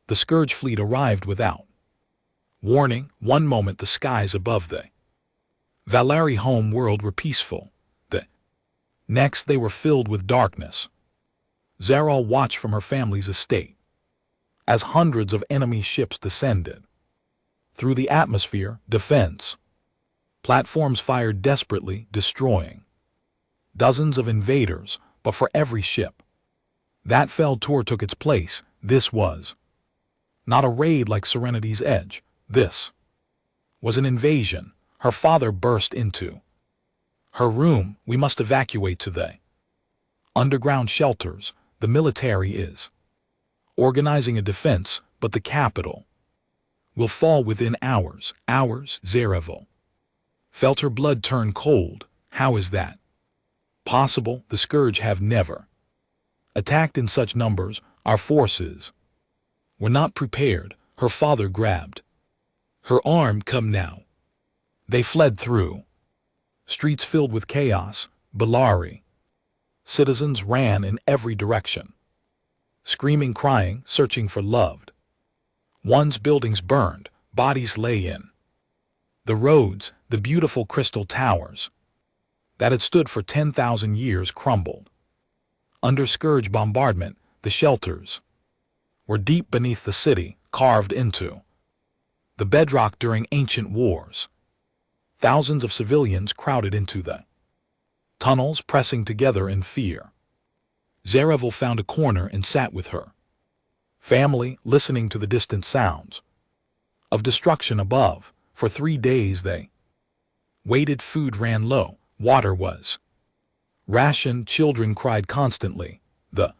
The Scourge fleet arrived without warning. One moment the skies above the Valeri home world were peaceful. The next they were filled with darkness. Zaral watched from her family's estate as hundreds of enemy ships descended. Through the atmosphere, defense platforms fired desperately, destroying dozens of invaders, but for every ship that fell took its place. This was not a raid like Serenity's Edge. This was an invasion. Her father burst into her room. We must evacuate to the underground shelters. The military is organizing a defense, but the capital will fall within hours. Zarevo felt her blood turn cold. How is that possible? The Scourge have never attacked in such numbers. Our forces were not prepared. Her father grabbed her arm. Come now. They fled through streets filled with chaos. Balari citizens ran in every direction, screaming, crying, searching for loved ones. Buildings burned, bodies lay in the roads. The beautiful crystal towers that had stood for 10,000 years crumbled under Scourge bombardment. The shelters were deep beneath the city, carved into the bedrock during ancient wars. Thousands of civilians crowded into the tunnels, pressing together in fear. Zarevo found a corner and sat with her family, listening to the distant sounds of destruction above. For 3 days they waited. Food ran low, water was rationed, children cried constantly. The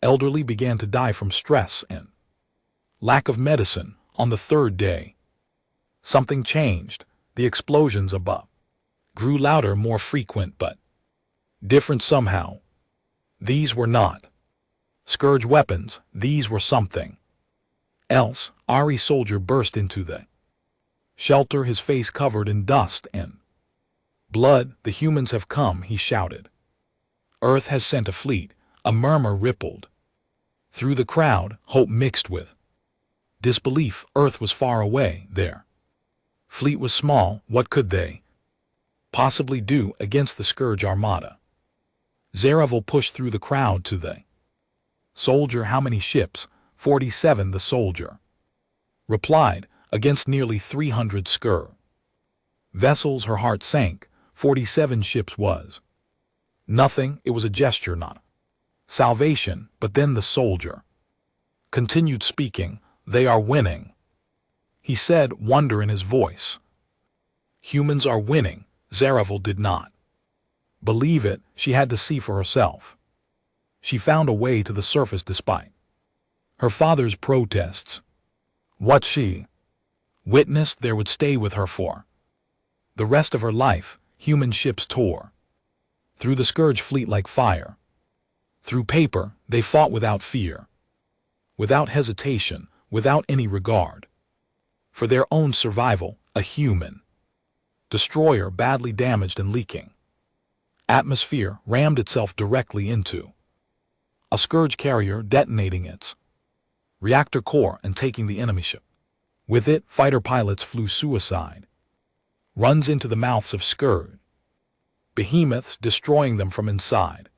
elderly began to die from stress and lack of medicine. On the 3rd day, something changed. The explosions above grew louder, more frequent, but different somehow. These were not Scourge weapons. These were something else. Ari soldier burst into the shelter, his face covered in dust and blood. The humans have come, he shouted. Earth has sent a fleet. A murmur rippled through the crowd, hope mixed with disbelief. Earth was far away. Their fleet was small. What could they possibly do against the Scourge armada? Zarevo pushed through the crowd to the soldier. How many ships? 47, the soldier replied. Against nearly 300 Scourge vessels. Her heart sank. 47 ships was nothing. It was a gesture, not salvation. But then the soldier continued speaking. They are winning, he said, wonder in his voice. Humans are winning. Zarevo did not believe it. She had to see for herself. She found a way to the surface despite her father's protests. What she witnessed there would stay with her for the rest of her life. Human ships tore through the Scourge fleet like fire. Through paper, they fought without fear, without hesitation, without any regard for their own survival. A human destroyer, badly damaged and leaking atmosphere, rammed itself directly into a Scourge carrier, detonating its reactor core and taking the enemy ship with it. Fighter pilots flew suicide runs into the mouths of Scourge behemoths, destroying them from inside.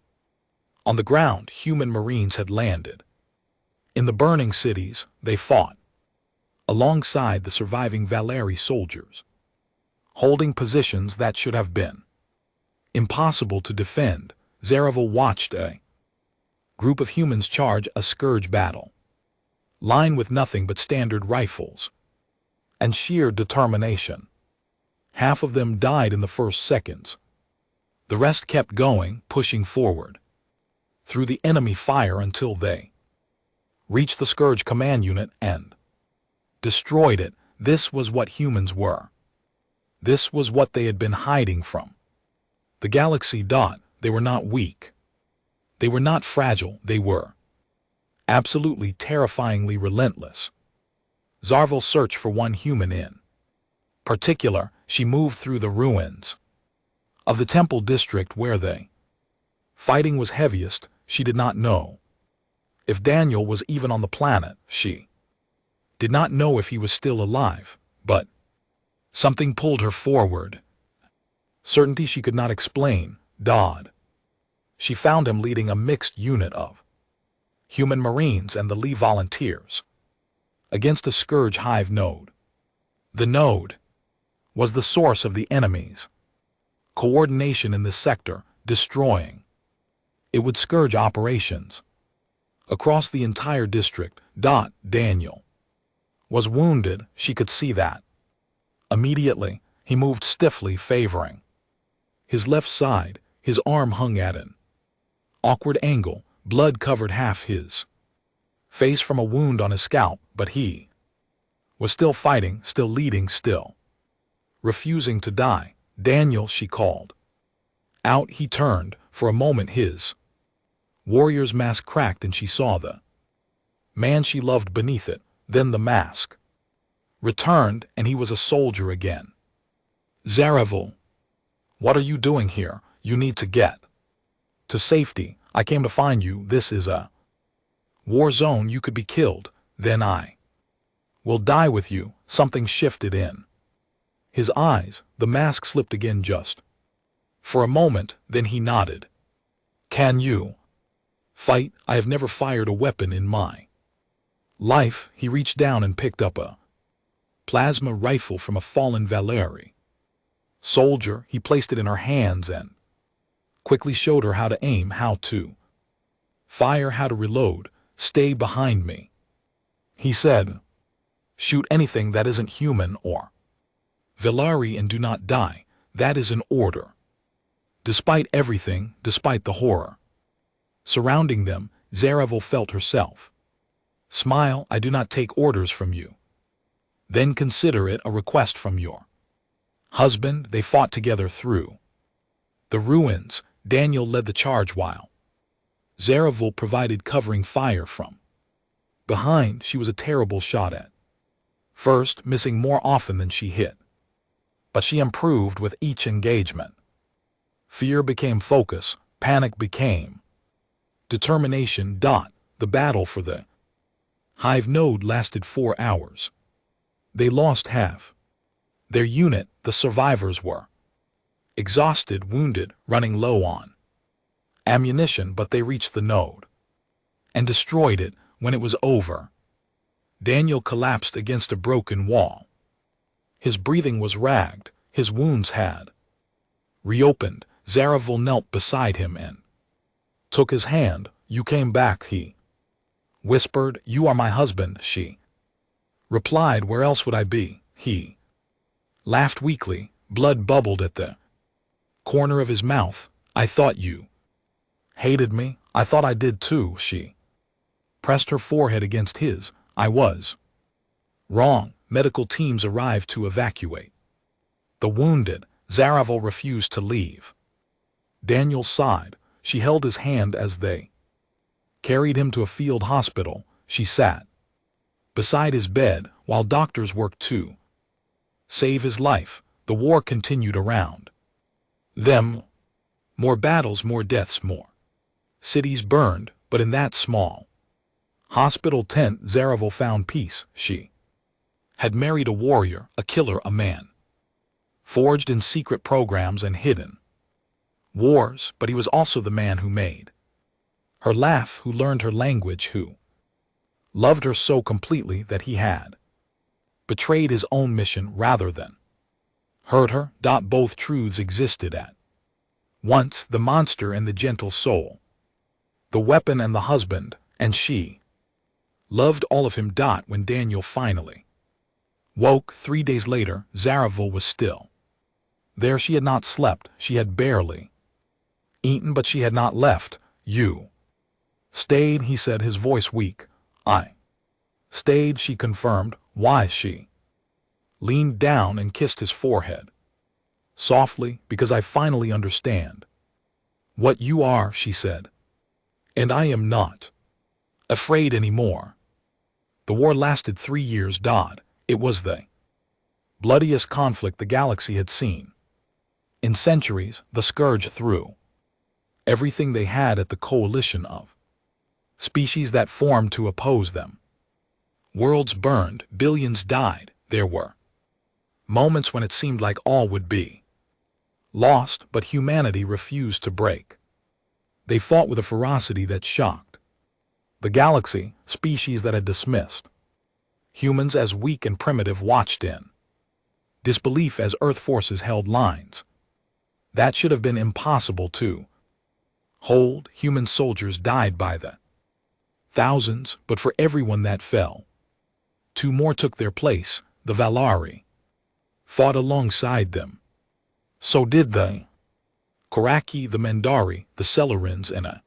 On the ground, human marines had landed. In the burning cities, they fought alongside the surviving Valeri soldiers, holding positions that should have been impossible to defend. Zarevo watched a group of humans charge a Scourge battle line with nothing but standard rifles and sheer determination. Half of them died in the first seconds. The rest kept going, pushing forward through the enemy fire until they reached the Scourge command unit and destroyed it. This was what humans were. This was what they had been hiding from the galaxy. They were not weak. They were not fragile. They were absolutely terrifyingly relentless. Zarevo searched for one human in particular. She moved through the ruins of the temple district where the fighting was heaviest. She did not know if Daniel was even on the planet. She did not know if he was still alive, but something pulled her forward. Certainty she could not explain, Dodd. She found him leading a mixed unit of human Marines and the Lee volunteers against a Scourge hive node. The node was the source of the enemy's coordination in this sector, destroying. It would Scourge operations across the entire district. Daniel was wounded, she could see that. Immediately, he moved stiffly, favoring his left side. His arm hung at an awkward angle, blood covered half his face from a wound on his scalp, but he was still fighting, still leading, still refusing to die. Daniel, she called out. He turned. For a moment his warrior's mask cracked and she saw the man she loved beneath it. Then the mask returned and he was a soldier again. Zaravel, what are you doing here? You need to get to safety. I came to find you. This is a war zone. You could be killed. Then I will die with you. Something shifted in his eyes. The mask slipped again just for a moment, then he nodded. Can you fight? I have never fired a weapon in my life. He reached down and picked up a plasma rifle from a fallen Valeri soldier. He placed it in her hands and quickly showed her how to aim, how to fire, how to reload. Stay behind me, he said. Shoot anything that isn't human or Valeri and do not die. That is an order. Despite everything, despite the horror surrounding them, Zaravel felt herself smile. I do not take orders from you. Then consider it a request from your husband. They fought together through the ruins. Daniel led the charge while Zaravel provided covering fire from behind. She was a terrible shot at first, missing more often than she hit. But she improved with each engagement. Fear became focus, panic became determination. The battle for the hive node lasted 4 hours. They lost half their unit. The survivors were exhausted, wounded, running low on ammunition, but they reached the node and destroyed it. When it was over, Daniel collapsed against a broken wall. His breathing was ragged. His wounds had reopened. Zaravel knelt beside him and took his hand. You came back, he whispered. You are my husband, she replied. Where else would I be? He laughed weakly. Blood bubbled at the corner of his mouth. I thought you hated me. I thought I did too, she pressed her forehead against his. I was wrong. Medical teams arrived to evacuate the wounded. Zaravel refused to leave. Daniel sighed. She held his hand as they carried him to a field hospital. She sat beside his bed while doctors worked to save his life. The war continued around them. More battles, more deaths, more cities burned, but in that small hospital tent, Zaravel found peace. She had married a warrior, a killer, a man forged in secret programs and hidden wars, but he was also the man who made her laugh, who learned her language, who loved her so completely that he had betrayed his own mission rather than hurt her. Both truths existed at once, the monster and the gentle soul, the weapon and the husband, and she loved all of him. When Daniel finally woke 3 days later, Zaravel was still there. She had not slept. She had barely eaten, but she had not left. You stayed, he said, his voice weak. I stayed, she confirmed. Why? She leaned down and kissed his forehead softly. Because I finally understand what you are, she said. And I am not afraid anymore. The war lasted 3 years. It was the bloodiest conflict the galaxy had seen in centuries. The Scourge threw everything they had at the coalition of species that formed to oppose them. Worlds burned, billions died. There were moments when it seemed like all would be lost, but humanity refused to break. They fought with a ferocity that shocked the galaxy, species that had dismissed humans as weak and primitive watched in disbelief as Earth forces held lines that should have been impossible to hold. Human soldiers died by the thousands, but for everyone that fell, two more took their place. The Valari fought alongside them. So did the Koraki, the Mendari, the Celarins, and a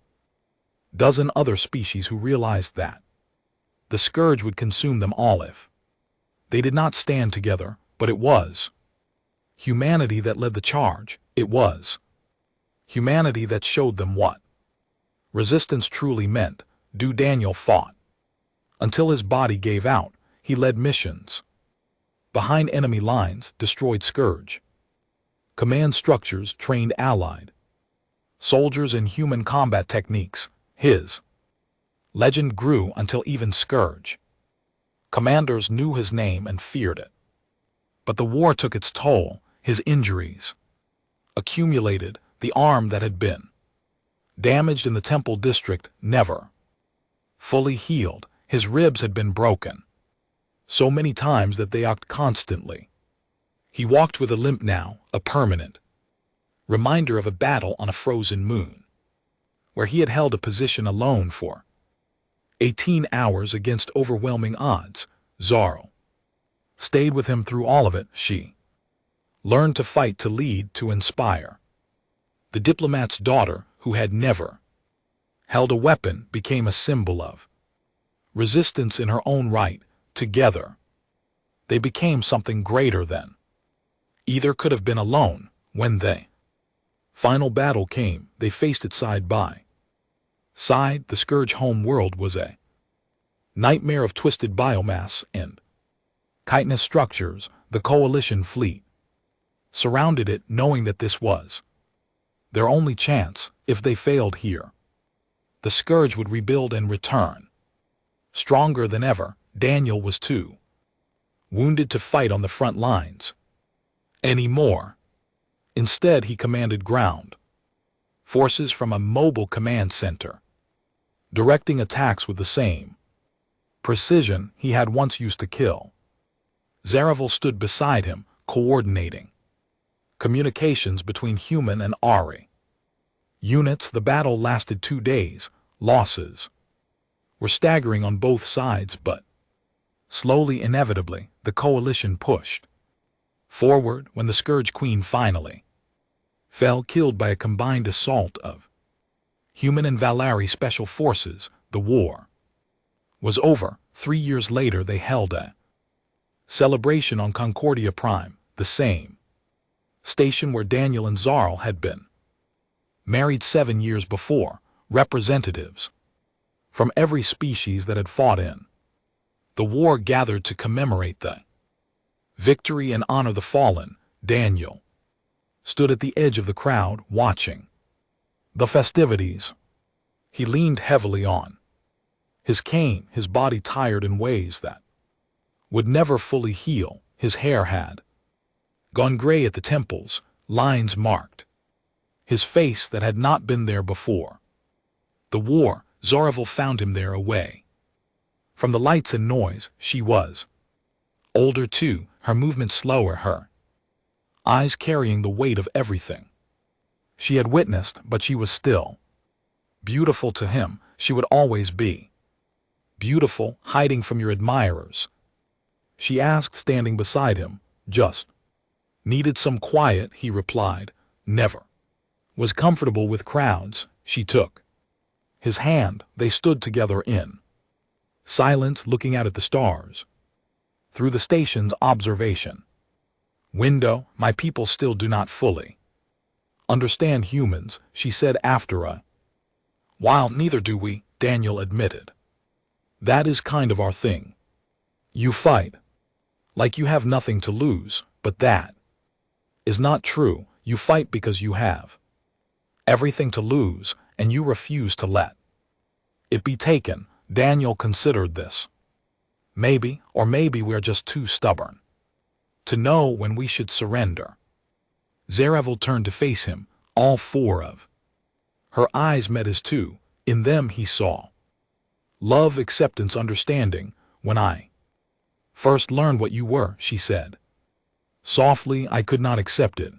dozen other species who realized that the scourge would consume them all if they did not stand together. But it was humanity that led the charge. It was humanity that showed them what resistance truly meant. Daniel fought until his body gave out. He led missions behind enemy lines, destroyed scourge command structures, trained allied soldiers in human combat techniques. His legend grew until even scourge commanders knew his name and feared it. But the war took its toll. His injuries accumulated. The arm that had been damaged in the Temple District never fully healed. His ribs had been broken so many times that they ached constantly. He walked with a limp now, a permanent reminder of a battle on a frozen moon, where he had held a position alone for 18 hours against overwhelming odds. Zaro stayed with him through all of it. She learned to fight, to lead, to inspire. The diplomat's daughter, who had never held a weapon, became a symbol of resistance in her own right. Together, they became something greater than either could have been alone. When the final battle came, they faced it side by side. The Scourge home world was a nightmare of twisted biomass and chitinous structures. The Coalition fleet surrounded it, knowing that this was their only chance. If they failed here, the Scourge would rebuild and return stronger than ever. Daniel was too wounded to fight on the front lines anymore. Instead, he commanded ground forces from a mobile command center, directing attacks with the same precision he had once used to kill. Zaravel stood beside him, coordinating communications between human and Ari units. The battle lasted 2 days. Losses were staggering on both sides, but slowly, inevitably, the Coalition pushed forward. When the Scourge Queen finally fell, killed by a combined assault of human and Valari special forces, the war was over. 3 years later, they held a celebration on Concordia Prime, the same station where Daniel and Zarl had been married 7 years before. Representatives from every species that had fought in the war gathered to commemorate the victory and honor the fallen. Daniel stood at the edge of the crowd, watching the festivities. He leaned heavily on his cane, his body tired in ways that would never fully heal. His hair had gone gray at the temples, lines marked his face that had not been there before the war. Zaravel found him there, away from the lights and noise. She was older too, her movements slower, her eyes carrying the weight of everything she had witnessed, but she was still beautiful to him. She would always be beautiful. Hiding from your admirers? She asked, standing beside him. Just needed some quiet, he replied. Never was comfortable with crowds. She took his hand. They stood together in silence, looking out at the stars through the station's observation window. My people still do not fully understand humans, she said after a while. Neither do we, Daniel admitted. That is kind of our thing. You fight like you have nothing to lose, but that is not true. You fight because you have everything to lose, and you refuse to let it be taken. Daniel considered this Maybe, or maybe we're just too stubborn to know when we should surrender. Zarevel turned to face him, all four of her eyes met his too. In them he saw love, acceptance, understanding. When I first learned what you were, she said softly, I could not accept it.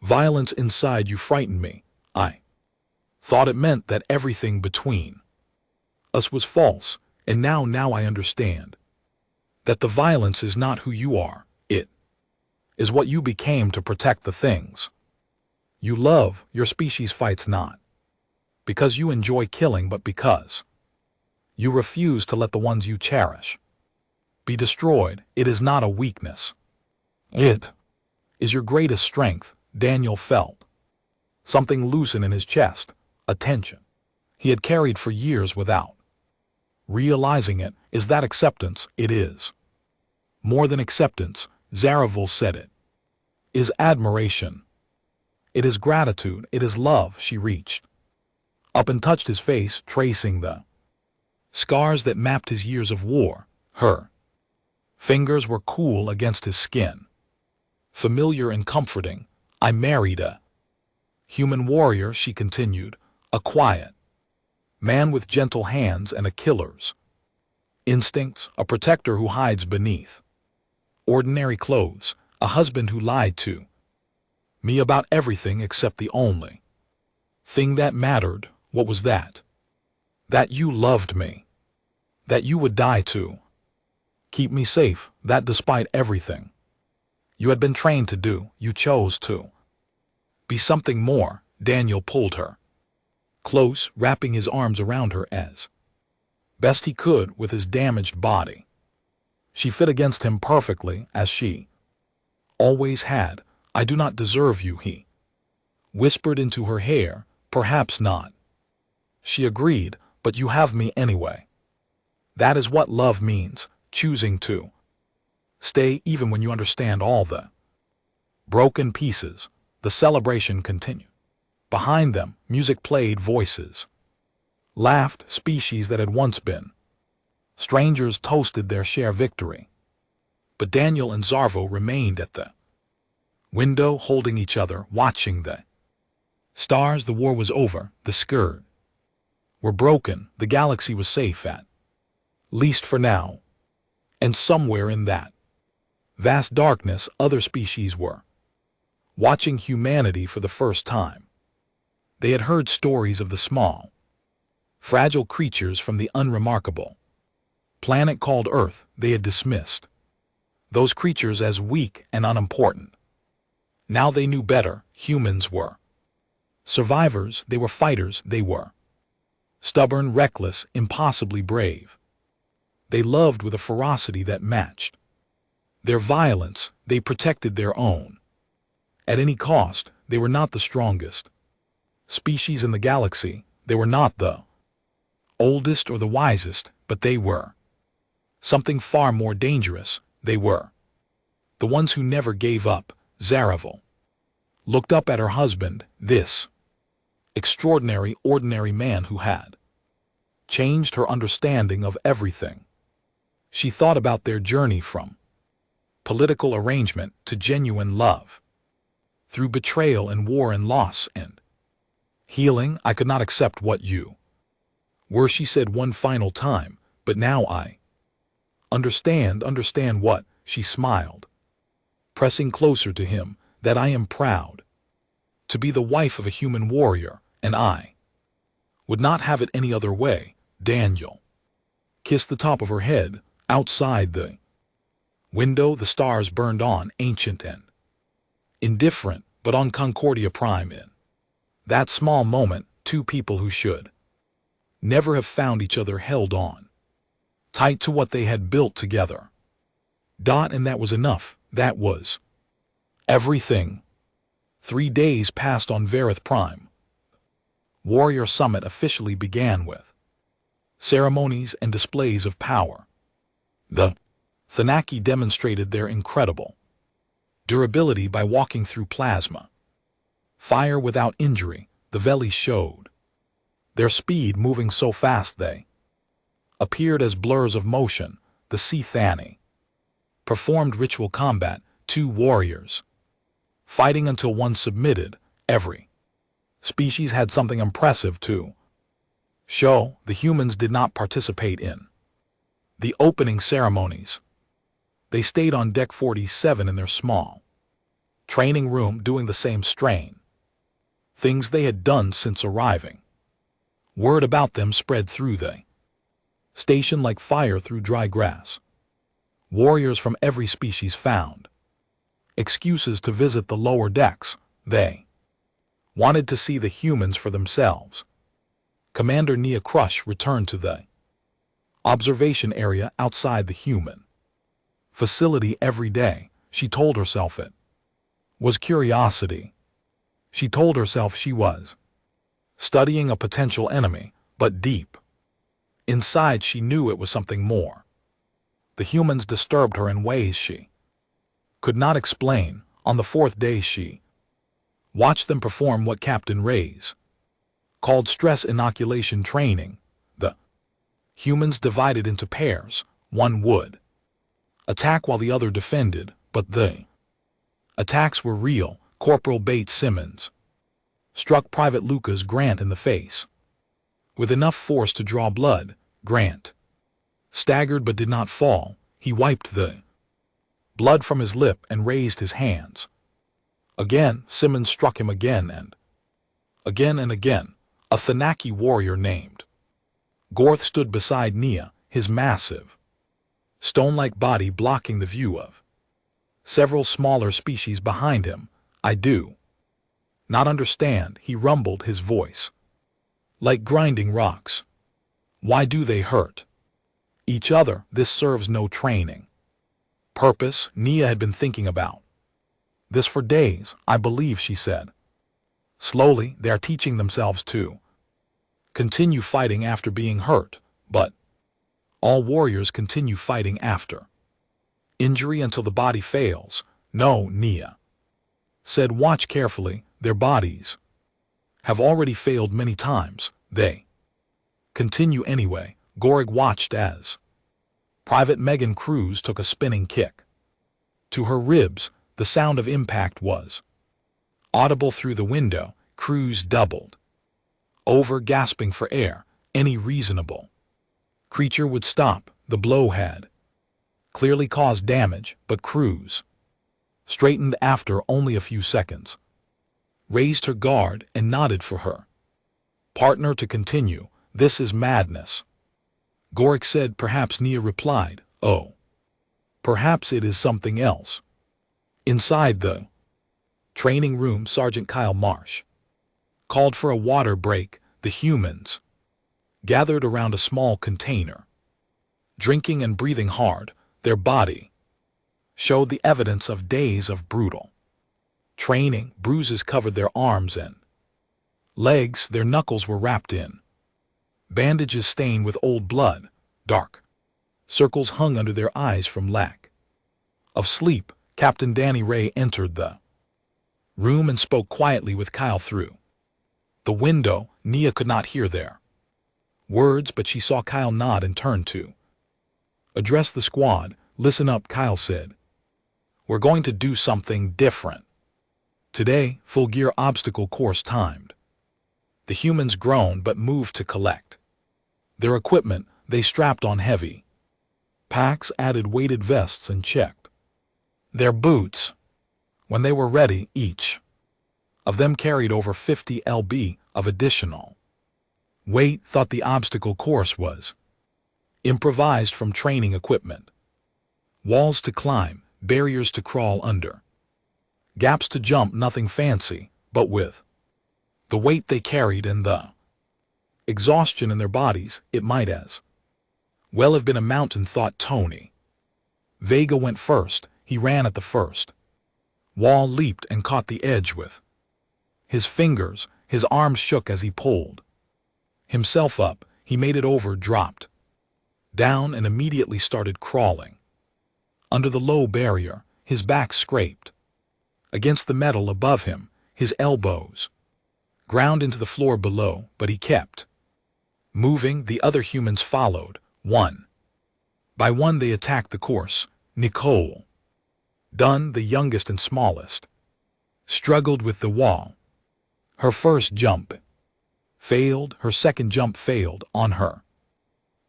Violence inside you frightened me. I thought it meant that everything between us was false, and now I understand that the violence is not who you are, it is what you became to protect the things you love. Your species fights not because you enjoy killing, but because you refuse to let the ones you cherish be destroyed. It is not a weakness. It is your greatest strength. Daniel felt something loosen in his chest, a tension he had carried for years without realizing it. Is that acceptance? It is more than acceptance, Zarevel said. It is admiration. It is gratitude. It is love. She reached up and touched his face, tracing the scars that mapped his years of war. Her fingers were cool against his skin, familiar and comforting. I married a human warrior, she continued, a quiet man with gentle hands and a killer's instincts, a protector who hides beneath ordinary clothes, a husband who lied to me about everything except the only thing that mattered. What was that? That you loved me. That you would die to keep me safe. That despite everything you had been trained to do, you chose to be something more. Daniel pulled her close, wrapping his arms around her as best he could with his damaged body. She fit against him perfectly, as she always had. I do not deserve you, he whispered into her hair. Perhaps not, she agreed, but you have me anyway. That is what love means, choosing to stay even when you understand all the broken pieces. The celebration continued. Behind them, music played, voices laughed, species that had once been strangers toasted their share victory. But Daniel and Zarvo remained at the window, holding each other, watching the stars. The war was over, the scourge were broken, the galaxy was safe at least for now. And somewhere in that vast darkness, other species were watching humanity for the first time. They had heard stories of the small, fragile creatures from the unremarkable planet called Earth. They had dismissed those creatures as weak and unimportant. Now they knew better. Humans were survivors, they were fighters, they were stubborn, reckless, impossibly brave. They loved with a ferocity that matched their violence. They protected their own at any cost. They were not the strongest species in the galaxy. They were not the oldest or the wisest, but they were something far more dangerous. They were the ones who never gave up. Zarevel looked up at her husband, this extraordinary, ordinary man who had changed her understanding of everything. She thought about their journey from political arrangement to genuine love, through betrayal and war and loss and healing. I could not accept what you were, she said one final time, but now I understand. Understand what? She smiled, pressing closer to him. That I am proud to be the wife of a human warrior, and I would not have it any other way. Daniel kissed the top of her head. Outside the window, the stars burned on, ancient and indifferent, but on Concordia Prime. In that small moment, two people who should never have found each other held on tight to what they had built together. And that was enough. That was everything. 3 days passed on Vareth Prime. Warrior Summit officially began with ceremonies and displays of power. The Thanaki demonstrated their incredible durability by walking through plasma fire without injury. The Veli showed their speed, moving so fast they appeared as blurs of motion. the Sea Thani. Performed ritual combat, 2 warriors. Fighting until one submitted, every species had something impressive to show. The humans did not participate in the opening ceremonies. They stayed on deck 47 in their small training room doing the same strain things they had done since arriving. Word about them spread through the station like fire through dry grass. Warriors from every species found excuses to visit the lower decks. They wanted to see the humans for themselves. Commander Nia Crush returned to the observation area outside the human facility every day. She told herself it was curiosity. She told herself she was studying a potential enemy, but deep inside she knew it was something more. The humans disturbed her in ways she could not explain. On the 4th day she watched them perform what Captain Reyes called stress inoculation training. The humans divided into pairs. One would attack while the other defended, but the attacks were real. Corporal Bates Simmons struck Private Lucas Grant in the face with enough force to draw blood. Grant staggered but did not fall. He wiped the blood from his lip and raised his hands. Again, Simmons struck him again and again. A Thanaki warrior named Gorth stood beside Nia, his massive, stone-like body blocking the view of several smaller species behind him. I do not understand, he rumbled, his voice like grinding rocks. Why do they hurt each other? This serves no training purpose. Nia had been thinking about this for days. I believe, she said. Slowly, they are teaching themselves to continue fighting after being hurt, but all warriors continue fighting after injury until the body fails. No, Nia said, watch carefully. Their bodies have already failed many times. They continue anyway. Gorig watched as Private Megan Cruz took a spinning kick to her ribs. The sound of impact was audible through the window. Cruz doubled over, gasping for air. Any reasonable creature would stop. The blow had clearly caused damage, but Cruz straightened after only a few seconds, raised her guard and nodded for her partner to continue. This is madness, Gorik said. Perhaps, Nia replied. Oh, perhaps it is something else. Inside the training room, Sergeant Kyle Marsh called for a water break. The humans gathered around a small container, drinking and breathing hard. Their body showed the evidence of days of brutal training. Bruises covered their arms and legs. Their knuckles were wrapped in bandages stained with old blood. Dark circles hung under their eyes from lack of sleep. Captain Danny Ray entered the room and spoke quietly with Kyle through the window. Nia could not hear their words, but she saw Kyle nod and turn to address the squad. Listen up, Kyle said. We're going to do something different today. Full gear obstacle course timed. The humans groaned but moved to collect their equipment. They strapped on heavy packs, added weighted vests, and checked their boots. When they were ready, each of them carried over 50 lb of additional weight. Thought the obstacle course was improvised from training equipment. Walls to climb, barriers to crawl under, gaps to jump. Nothing fancy, but with the weight they carried and the exhaustion in their bodies, it might as well have been a mountain, thought Tony. Vega went first. He ran at the first wall, leaped and caught the edge with his fingers. His arms shook as he pulled himself up. He made it over, dropped down, and immediately started crawling under the low barrier. His back scraped against the metal above him. His elbows ground into the floor below, but he kept moving. The other humans followed, one By one they attacked the course. Nicole, Dunn, the youngest and smallest, struggled with the wall. Her first jump failed, her second jump failed on her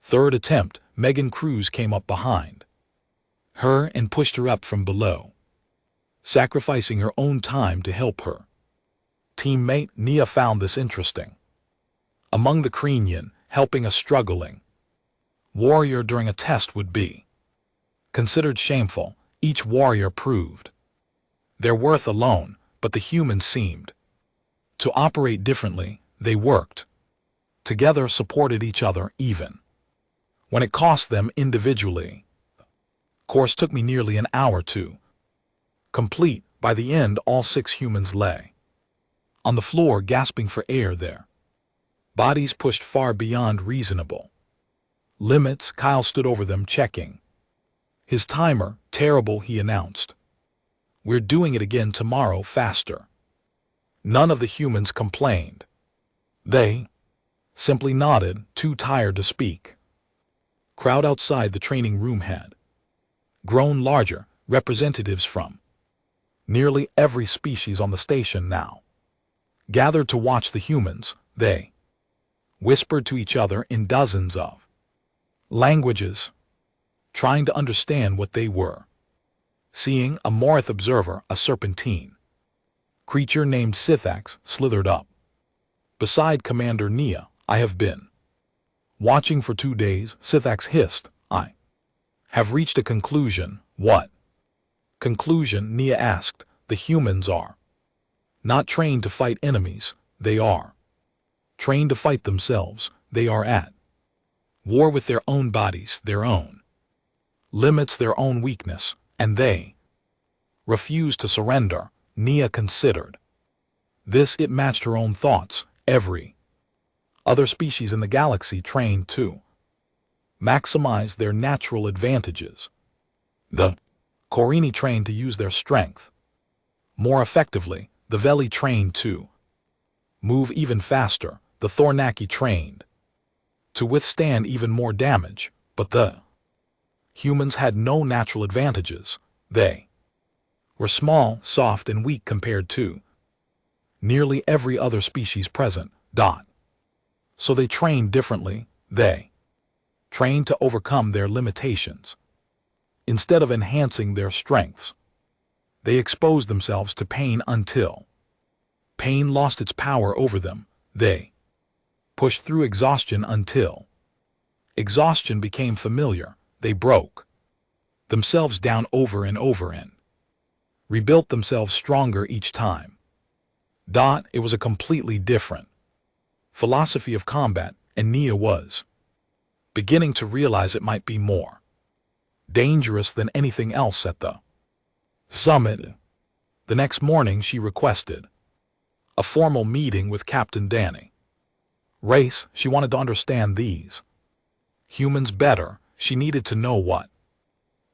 third attempt. Megan Cruz came up behind her and pushed her up from below, sacrificing her own time to help her teammate. Nia found this interesting. Among the Krenian, helping a struggling warrior during a test would be considered shameful. Each warrior proved their worth alone, but the humans seemed to operate differently. They worked together, supported each other even when it cost them individually. The course took me nearly an hour to complete. By the end, all 6 humans lay on the floor gasping for air, their bodies pushed far beyond reasonable limits. Kyle stood over them checking his timer. Terrible, he announced. We're doing it again tomorrow, faster. None of the humans complained. They simply nodded, too tired to speak. Crowd outside the training room had grown larger. Representatives from nearly every species on the station now gathered to watch the humans. They whispered to each other in dozens of languages, trying to understand what they were seeing. A Morith observer, a serpentine creature named Sithax, slithered up beside Commander Nia. I have been watching for 2 days, Sithax hissed. I have reached a conclusion. What conclusion? Nia asked. The humans are not trained to fight enemies. They are trained to fight themselves. They are at war with their own bodies, their own limits, their own weakness, and they refuse to surrender. Nia considered this. It matched her own thoughts. Every other species in the galaxy trained to maximize their natural advantages. The Korini trained to use their strength more effectively. The Veli trained to move even faster. The Thornaki trained to withstand even more damage. But the humans had no natural advantages. They were small, soft, and weak compared to nearly every other species present. So they trained differently. They trained to overcome their limitations. Instead of enhancing their strengths, they exposed themselves to pain until pain lost its power over them. They pushed through exhaustion until exhaustion became familiar. They broke themselves down over and over and rebuilt themselves stronger each time. It was a completely different philosophy of combat, and Nia was beginning to realize it might be more dangerous than anything else at the summit. The next morning she requested a formal meeting with Captain Danny Race. She wanted to understand these humans better. She needed to know what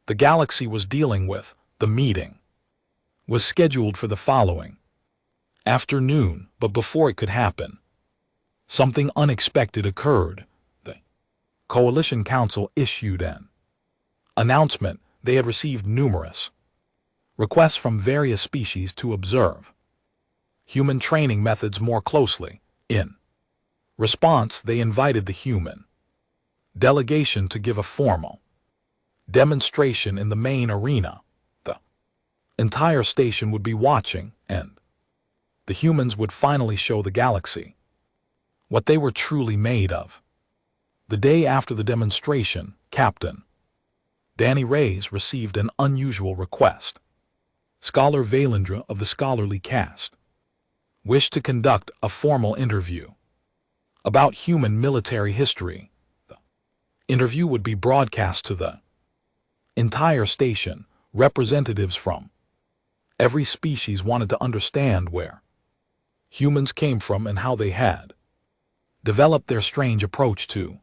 the galaxy was dealing with. The meeting was scheduled for the following afternoon, but before it could happen, something unexpected occurred. The Coalition Council issued an announcement. They had received numerous requests from various species to observe human training methods more closely. In response, they invited the human delegation to give a formal demonstration in the main arena. The entire station would be watching, and the humans would finally show the galaxy what they were truly made of. The day after the demonstration, Captain Danny Reyes received an unusual request. Scholar Valendra of the scholarly caste wished to conduct a formal interview about human military history. The interview would be broadcast to the entire station. Representatives from every species wanted to understand where humans came from and how they had developed their strange approach to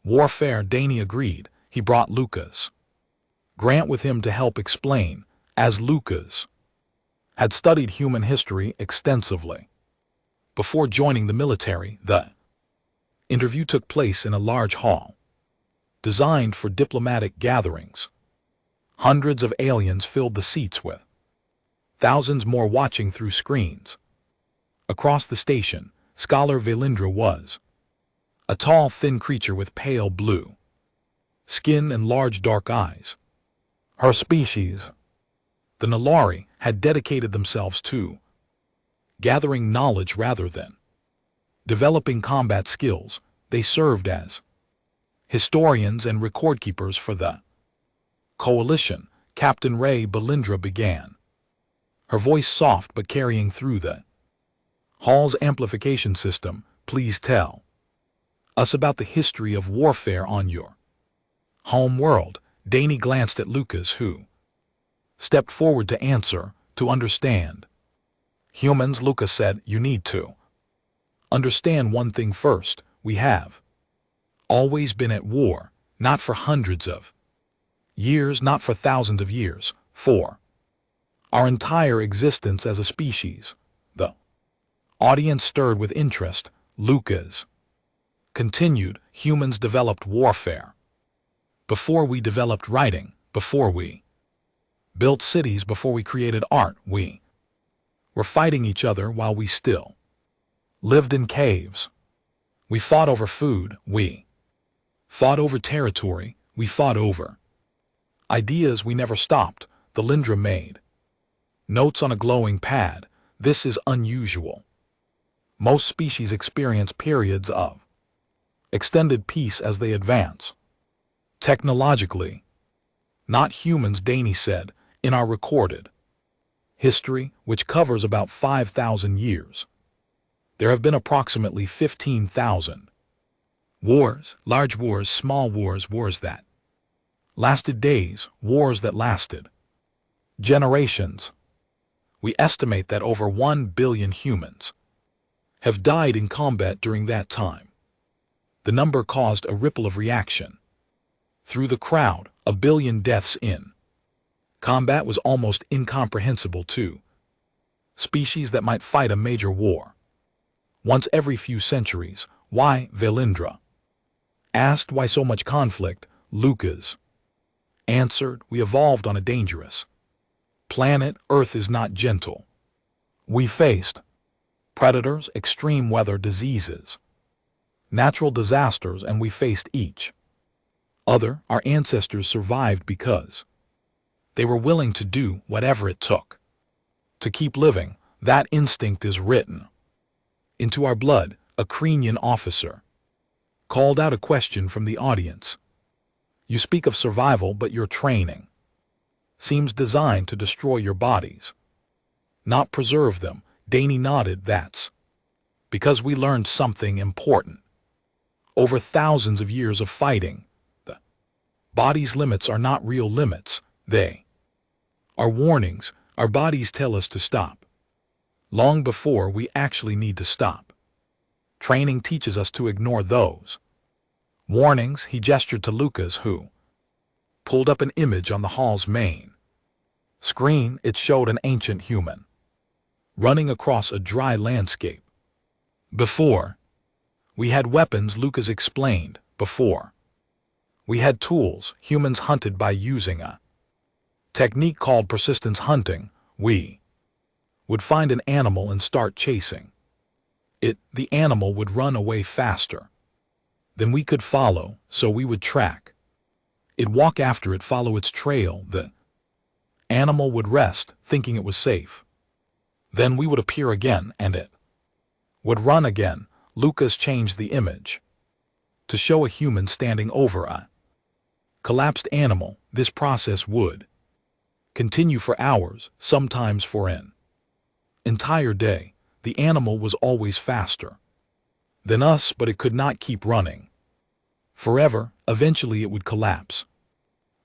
warfare. Danny agreed. He brought Lucas Grant with him to help explain, as Lucas had studied human history extensively before joining the military. The interview took place in a large hall. designed for diplomatic gatherings. Hundreds of aliens filled the seats with thousands more watching through screens. Across the station, Scholar Vailindra was a tall, thin creature with pale blue skin and large dark eyes. Her species, the Nalauri, had dedicated themselves to gathering knowledge rather than developing combat skills. They served as historians and record keepers for the coalition. Captain Ray Balindra began, her voice soft but carrying through the hall's amplification system. Please tell us about the history of warfare on your home world. Danny glanced at Lucas, who stepped forward to answer. To understand humans, Lucas said, you need to understand one thing first. We have always been at war, not for hundreds of years, not for thousands of years, for our entire existence as a species. The audience stirred with interest. Lucas continued, humans developed warfare before we developed writing, before we built cities, before we created art. We were fighting each other while we still lived in caves. We fought over food. We fought over territory. We fought over ideas. We never stopped. The Lindra made notes on a glowing pad. This is unusual. Most species experience periods of extended peace as they advance technologically. Not humans, Danny said. In our recorded history, which covers about 5,000 years, there have been approximately 15,000 wars, large wars, small wars, wars that lasted days, wars that lasted generations. We estimate that over 1 billion humans have died in combat during that time. The number caused a ripple of reaction through the crowd. 1 billion deaths in combat was almost incomprehensible to species that might fight a major war once every few centuries. Why? Vailindra asked. Why so much conflict? Lucas answered. We evolved on a dangerous planet. Earth is not gentle. We faced predators, extreme weather, diseases, natural disasters, and we faced each other. Our ancestors survived because they were willing to do whatever it took to keep living. That instinct is written into our blood. A Krenian officer called out a question from the audience. You speak of survival, but your training seems designed to destroy your bodies, not preserve them. Danny nodded. That's because we learned something important. Over thousands of years of fighting, the body's limits are not real limits. They are warnings. Our bodies tell us to stop long before we actually need to stop. Training teaches us to ignore those warnings. He gestured to Lucas, who pulled up an image on the hall's main screen. It showed an ancient human running across a dry landscape. Before we had weapons, Lucas explained. Before we had tools, humans hunted by using a technique called persistence hunting. We would find an animal and start chasing it. The animal would run away faster than we could follow, so we would track it, walk after it, follow its trail. The animal would rest, thinking it was safe. Then we would appear again, and it would run again. Lucas changed the image to show a human standing over a collapsed animal. This process would continue for hours, sometimes for an entire day. The animal was always faster than us, but it could not keep running forever. Eventually it would collapse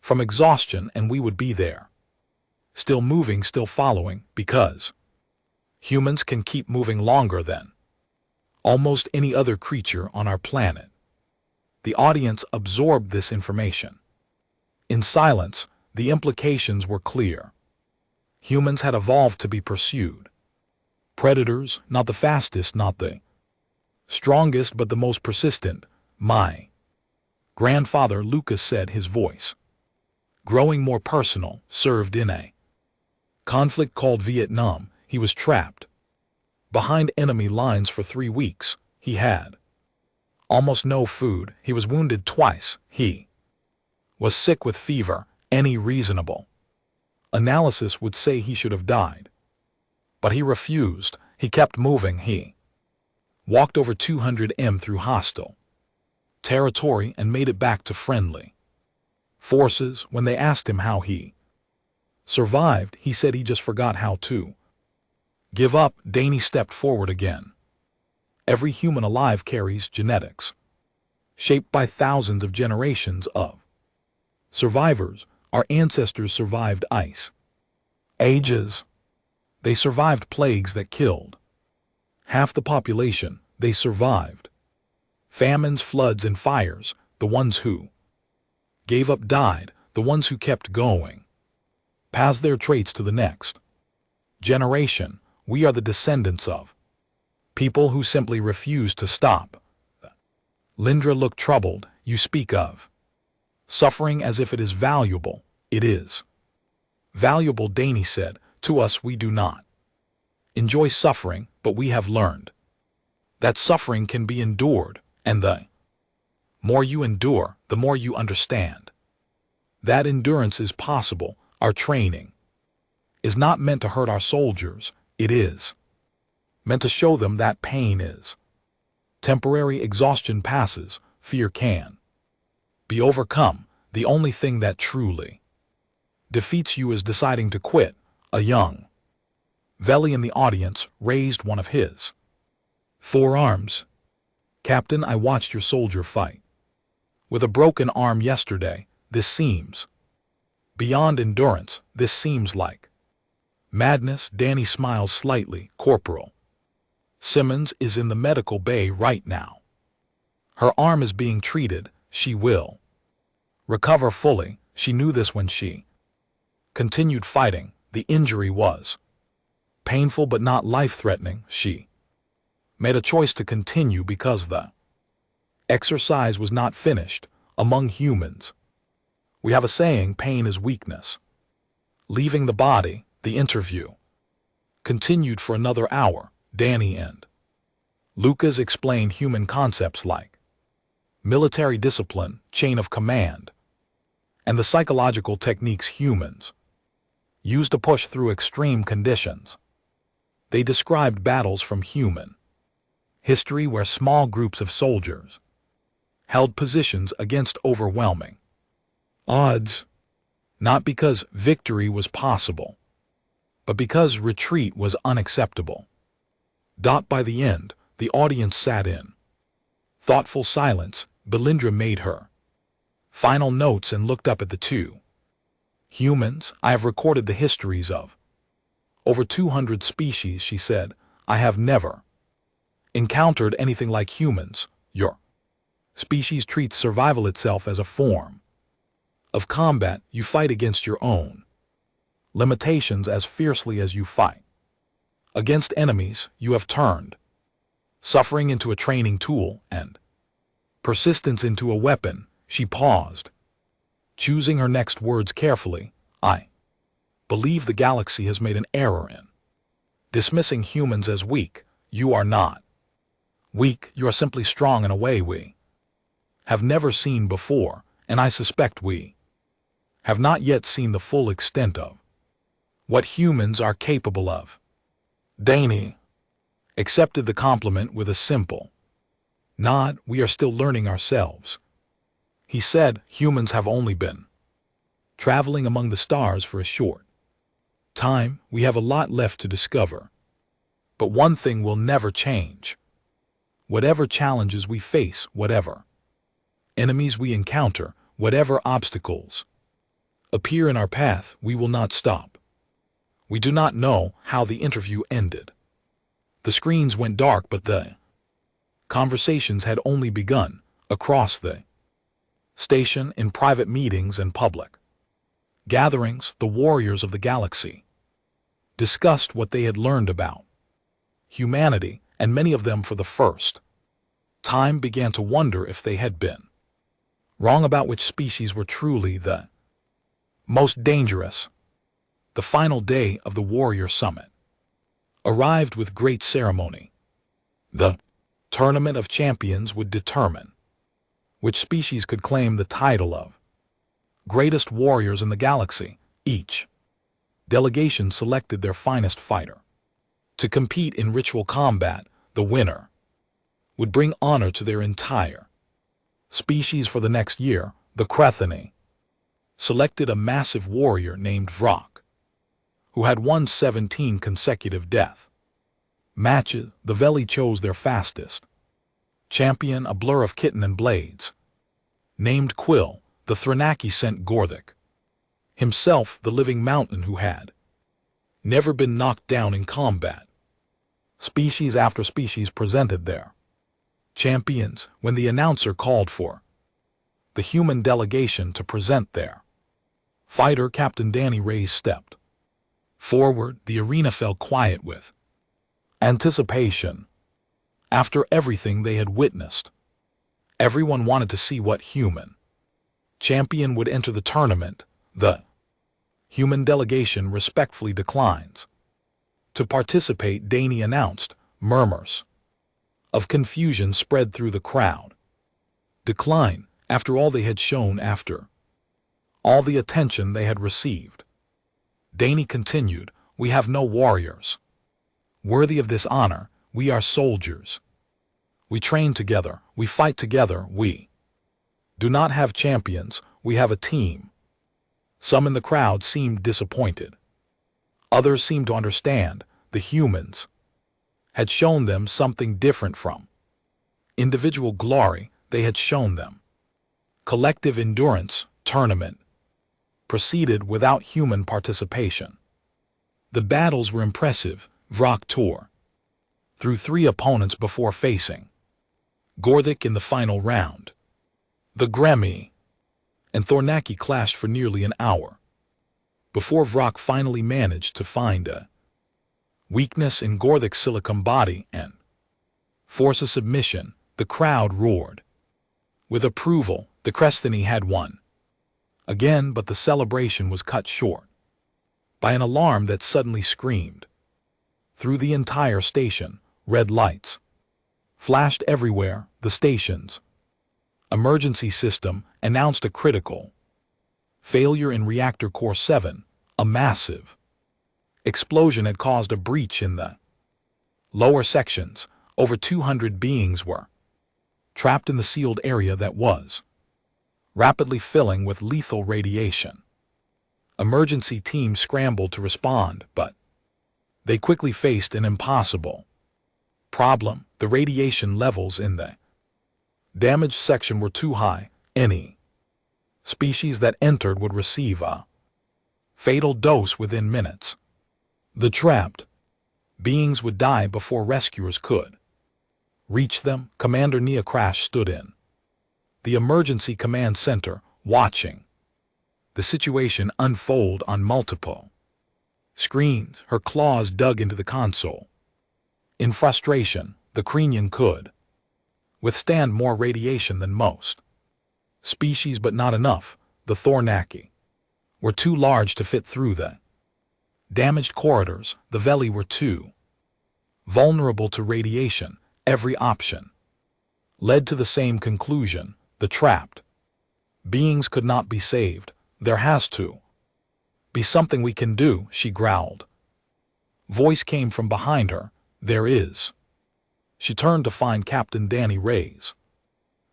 from exhaustion, and we would be there, still moving, still following, because humans can keep moving longer than almost any other creature on our planet. The audience absorbed this information in silence. The implications were clear. Humans had evolved to be pursued predators, not the fastest, not the strongest, but the most persistent. My Grandfather Lucas said, his voice growing more personal. Served in a conflict called Vietnam. He was trapped behind enemy lines for 3 weeks. He had almost no food. He was wounded twice. He was sick with fever. Any reasonable analysis would say he should have died. But he refused. He kept moving. He walked over 200 m through hostile territory and made it back to friendly forces. When they asked him how he survived, he said he just forgot how to give up. Danny stepped forward again. Every human alive carries genetics shaped by thousands of generations of survivors. Our ancestors survived ice ages. They survived plagues that killed half the population. They survived famines, floods, and fires. The ones who gave up died. The ones who kept going passed their traits to the next generation. We are the descendants of people who simply refuse to stop. Lindra looked troubled. You speak of suffering as if it is valuable. It is valuable, Danny said. To us, we do not enjoy suffering, but we have learned that suffering can be endured, and the more you endure, the more you understand that endurance is possible. Our training is not meant to hurt our soldiers. It is meant to show them that pain is temporary. Exhaustion passes. Fear can be overcome. The only thing that truly defeats you is deciding to quit. A young Veli in the audience raised one of his forearms. Captain, I watched your soldier fight with a broken arm yesterday. This seems beyond endurance. This seems like madness. Danny smiles slightly. Corporal Simmons is in the medical bay right now. Her arm is being treated. She will recover fully. She knew this when she continued fighting. The injury was painful but not life-threatening. She made a choice to continue because the exercise was not finished. Among humans, we have a saying, pain is weakness. Leaving the body, the interview continued for another hour. Danny and Lucas explained human concepts like military discipline, chain of command, and the psychological techniques humans used to push through extreme conditions. They described battles from human history where small groups of soldiers held positions against overwhelming odds, not because victory was possible, but because retreat was unacceptable. By the end, the audience sat in thoughtful silence. Belindra made her final notes and looked up at the two humans. I have recorded the histories of over 200 species, she said. I have never encountered anything like humans. Your species treats survival itself as a form of combat. You fight against your own limitations as fiercely as you fight against enemies. You have turned suffering into a training tool and persistence into a weapon. She paused, choosing her next words carefully. I believe the galaxy has made an error in dismissing humans as weak. You are not weak. You are simply strong in a way we have never seen before, and I suspect we have not yet seen the full extent of what humans are capable of. Danny accepted the compliment with a simple nod. We are still learning ourselves, he said. Humans have only been traveling among the stars for a short time. We have a lot left to discover. But one thing will never change. Whatever challenges we face, whatever enemies we encounter, whatever obstacles appear in our path, we will not stop. We do not know how the interview ended. The screens went dark, but the conversations had only begun. Across the station, in private meetings and public gatherings, the warriors of the galaxy discussed what they had learned about humanity, and many of them for the first time began to wonder if they had been wrong about which species were truly the most dangerous. The final day of the Warrior Summit arrived with great ceremony. The Tournament of Champions would determine which species could claim the title of greatest warriors in the galaxy. Each delegation selected their finest fighter to compete in ritual combat. The winner would bring honor to their entire species for the next year. The Crethani selected a massive warrior named Vrock, who had won 17 consecutive death matches. The Veli chose their fastest champion, a blur of kitten and blades, named Quill. The Thranaki sent Gorthik, himself the living mountain who had never been knocked down in combat. Species after species presented their champions when the announcer called for the human delegation to present their fighter. Captain Danny Reyes stepped forward. The arena fell quiet with anticipation. After everything they had witnessed, everyone wanted to see what human champion would enter the tournament. The human delegation respectfully declines to participate, Danny announced. Murmurs of confusion spread through the crowd. Decline, after all they had shown, after all the attention they had received. Danny continued, "We have no warriors worthy of this honor. We are soldiers. We train together. We fight together. We do not have champions. We have a team." Some in the crowd seemed disappointed. Others seemed to understand. The humans had shown them something different from individual glory. They had shown them collective endurance. Tournament proceeded without human participation. The battles were impressive. Vrock tore through 3 opponents before facing Gorthik in the final round. The Gremmy and Thornaki clashed for nearly an hour before Vrock finally managed to find a weakness in Gorthik's silicon body and force a submission. The crowd roared with approval. The Crethani had won again, but the celebration was cut short by an alarm that suddenly screamed through the entire station. Red lights flashed everywhere. The station's emergency system announced a critical failure in reactor core 7. A massive explosion had caused a breach in the lower sections. Over 200 beings were trapped in the sealed area that was rapidly filling with lethal radiation. Emergency teams scrambled to respond, but they quickly faced an impossible problem. The radiation levels in the damaged section were too high. Any species that entered would receive a fatal dose within minutes. The trapped beings would die before rescuers could reach them. Commander Nia Crash stood in the emergency command center, watching the situation unfold on multiple screens. Her claws dug into the console. In frustration, the Krenian could withstand more radiation than most species, but not enough. The Thornaki were too large to fit through the damaged corridors. The Veli were too vulnerable to radiation. Every option led to the same conclusion. The trapped beings could not be saved. "There has to be something we can do," she growled. Voice came from behind her. "There is." She turned to find Captain Danny Reyes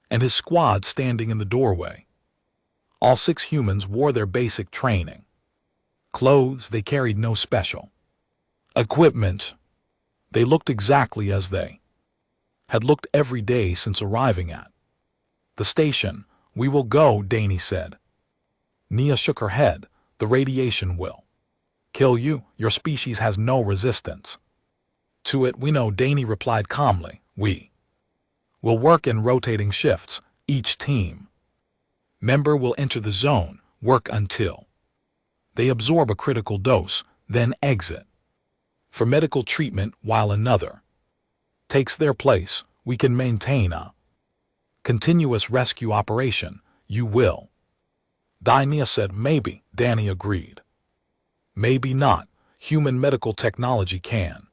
and his squad standing in the doorway. All 6 humans wore their basic training clothes. They carried no special equipment. They looked exactly as they had looked every day since arriving at the station. "We will go," Danny said. Nia shook her head. "The radiation will kill you. Your species has no resistance to it." "We know," Danny replied calmly. "We will work in rotating shifts. Each team member will enter the zone, work until they absorb a critical dose, then exit for medical treatment while another takes their place. We can maintain a continuous rescue operation. You will. Nia said. Maybe, Danny agreed. Maybe not. Human medical technology can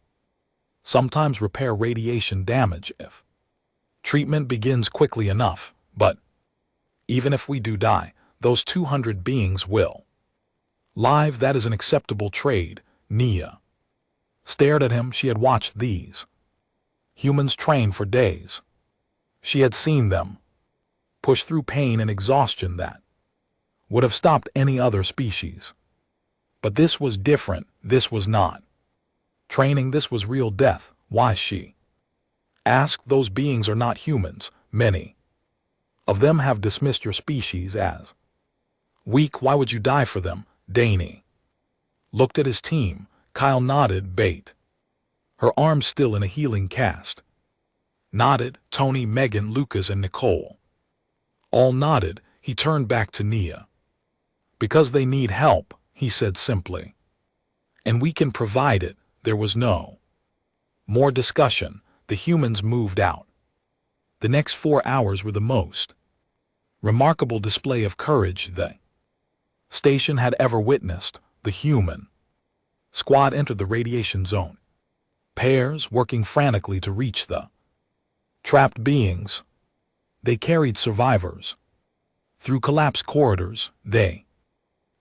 sometimes repair radiation damage if treatment begins quickly enough, but even if we do die, those 200 beings will live. That is an acceptable trade. Nia stared at him. She had watched these humans train for days. She had seen them push through pain and exhaustion that would have stopped any other species. But this was different. This was not training. This was real death. Why, she asked. Those beings are not humans. Many of them have dismissed your species as weak. Why would you die for them? Danny looked at his team. Kyle nodded. Bait, her arms still in a healing cast, nodded. Tony, Megan, Lucas, and Nicole all nodded. He turned back to Nia. Because they need help, he said simply. And we can provide it. There was no more discussion. The humans moved out. The next 4 hours were the most remarkable display of courage the station had ever witnessed. The human squad entered the radiation zone, pairs working frantically to reach the trapped beings. They carried survivors through collapsed corridors. They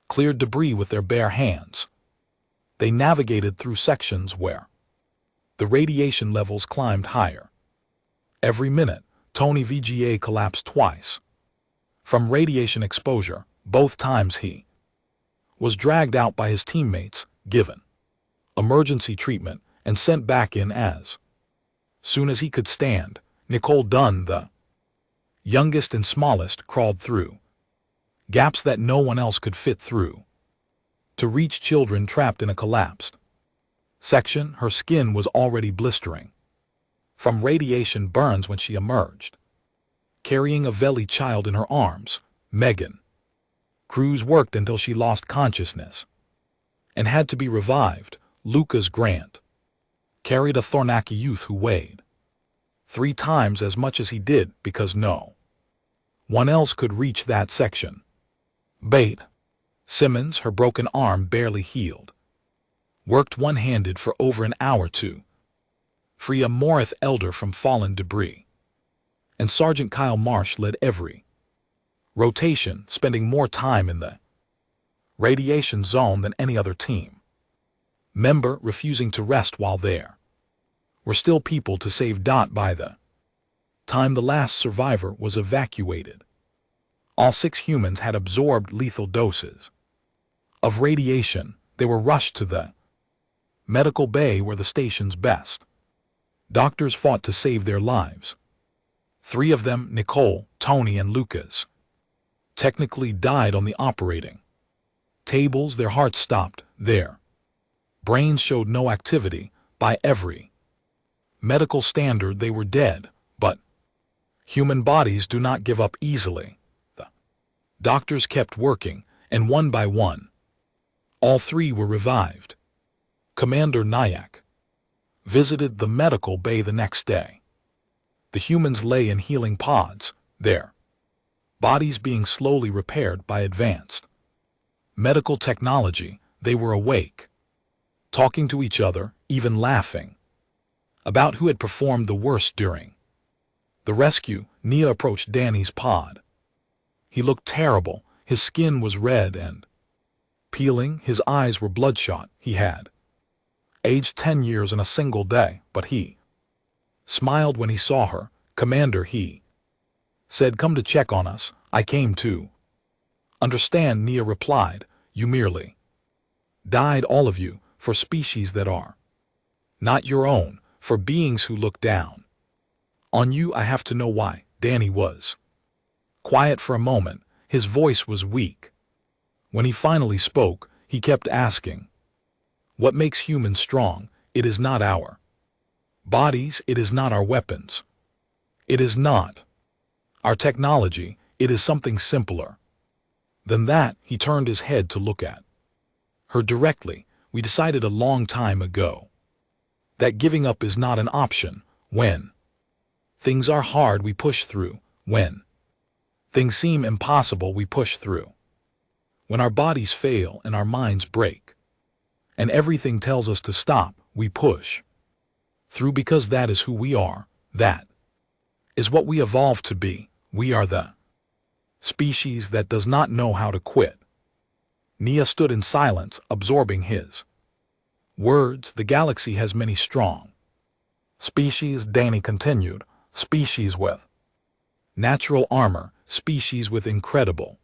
cleared debris with their bare hands. They navigated through sections where the radiation levels climbed higher. Every minute, Tony VGA collapsed twice from radiation exposure. Both times he was dragged out by his teammates, given emergency treatment, and sent back in as soon as he could stand. Nicole Dunn, the youngest and smallest, crawled through gaps that no one else could fit through to reach children trapped in a collapsed section. Her skin was already blistering from radiation burns when she emerged, carrying a Veli child in her arms. Megan Cruz worked until she lost consciousness and had to be revived. Lucas Grant carried a Thornaki youth who weighed 3 times as much as he did because no one else could reach that section. Bait Simmons, her broken arm barely healed, worked one-handed for over an hour to free a Morith elder from fallen debris. And Sergeant Kyle Marsh led every rotation, spending more time in the radiation zone than any other team member, refusing to rest while there were still people to save. By the time the last survivor was evacuated, all 6 humans had absorbed lethal doses of radiation. They were rushed to the medical bay where the station's best doctors fought to save their lives. 3 of them, Nicole, Tony, and Lucas, technically died on the operating tables. Their hearts stopped. Their brains showed no activity. By every medical standard, they were dead. But human bodies do not give up easily. The doctors kept working, and one by one, all 3 were revived. Commander Nyack visited the medical bay the next day. The humans lay in healing pods, their bodies being slowly repaired by advanced medical technology. They were awake, talking to each other, even laughing about who had performed the worst during the rescue. Nia approached Danny's pod. He looked terrible. His skin was red and peeling. His eyes were bloodshot. He had aged 10 years in a single day, but he smiled when he saw her. Commander, he said, come to check on us. I came to understand, Nia replied. You merely died, all of you, for species that are not your own, for beings who look down on you. I have to know why. Danny was quiet for a moment. His voice was weak. When he finally spoke, he kept asking, what makes humans strong? It is not our bodies. It is not our weapons. It is not our technology. It is something simpler than that. He turned his head to look at her directly. We decided a long time ago that giving up is not an option. When things are hard, we push through. When Things seem impossible, we push through. When our bodies fail and our minds break, and everything tells us to stop, we push through because that is who we are. That is what we evolved to be. We are the species that does not know how to quit. Nia stood in silence, absorbing his words. The galaxy has many strong species, Danny continued. Species with natural armor, species with incredible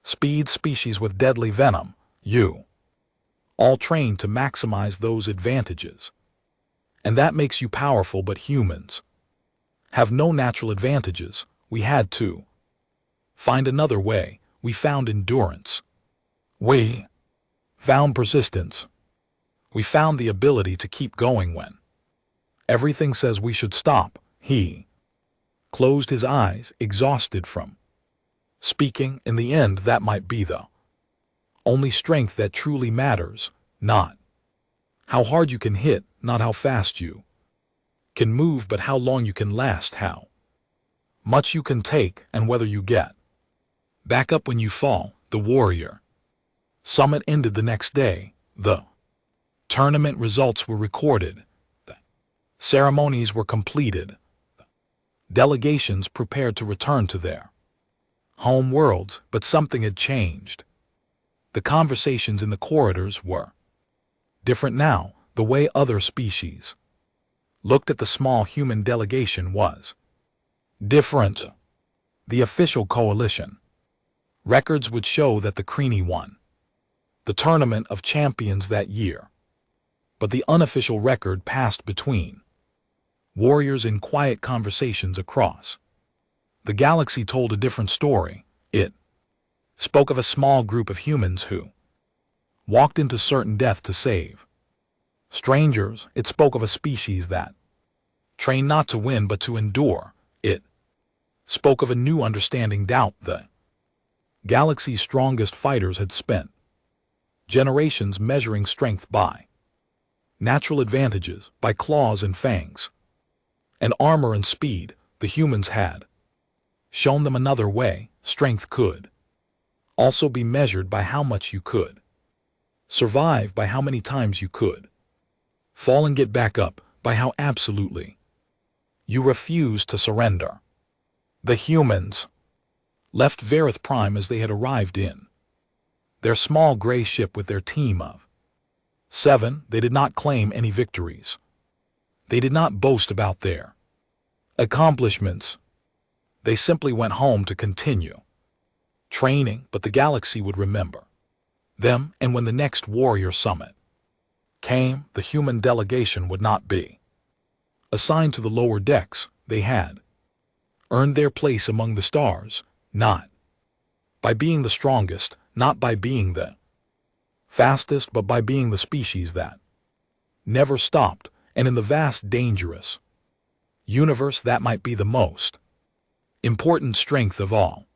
speed, species with deadly venom. You all trained to maximize those advantages. And that makes you powerful, but humans have no natural advantages. We had to find another way. We found endurance. We found persistence. We found the ability to keep going when everything says we should stop. He closed his eyes, exhausted from speaking. In the end, that might be the only strength that truly matters. Not how hard you can hit, not how fast you can move, but how long you can last, how much you can take, and whether you get back up when you fall. The Warrior Summit ended the next day. The tournament results were recorded. The ceremonies were completed. Delegations prepared to return to their home worlds, but something had changed. The conversations in the corridors were different now. The way other species looked at the small human delegation was different. The official coalition records would show that the Kreni won the Tournament of Champions that year, but the unofficial record passed between warriors in quiet conversations across the galaxy told a different story. It spoke of a small group of humans who walked into certain death to save strangers. It spoke of a species that trained not to win but to endure. It spoke of a new understanding. Doubt the galaxy's strongest fighters had spent generations measuring strength by natural advantages, by claws and fangs, and armor and speed. The humans had shown them another way. Strength could also be measured by how much you could survive, by how many times you could fall and get back up, by how absolutely you refused to surrender. The humans left Varith Prime as they had arrived in their small gray ship with their team of 7. They did not claim any victories. They did not boast about their accomplishments. They simply went home to continue training, but the galaxy would remember them, and when the next Warrior Summit came, the human delegation would not be assigned to the lower decks. They had earned their place among the stars, not by being the strongest, not by being the fastest, but by being the species that never stopped. And in the vast, dangerous universe, that might be the most important strength of all.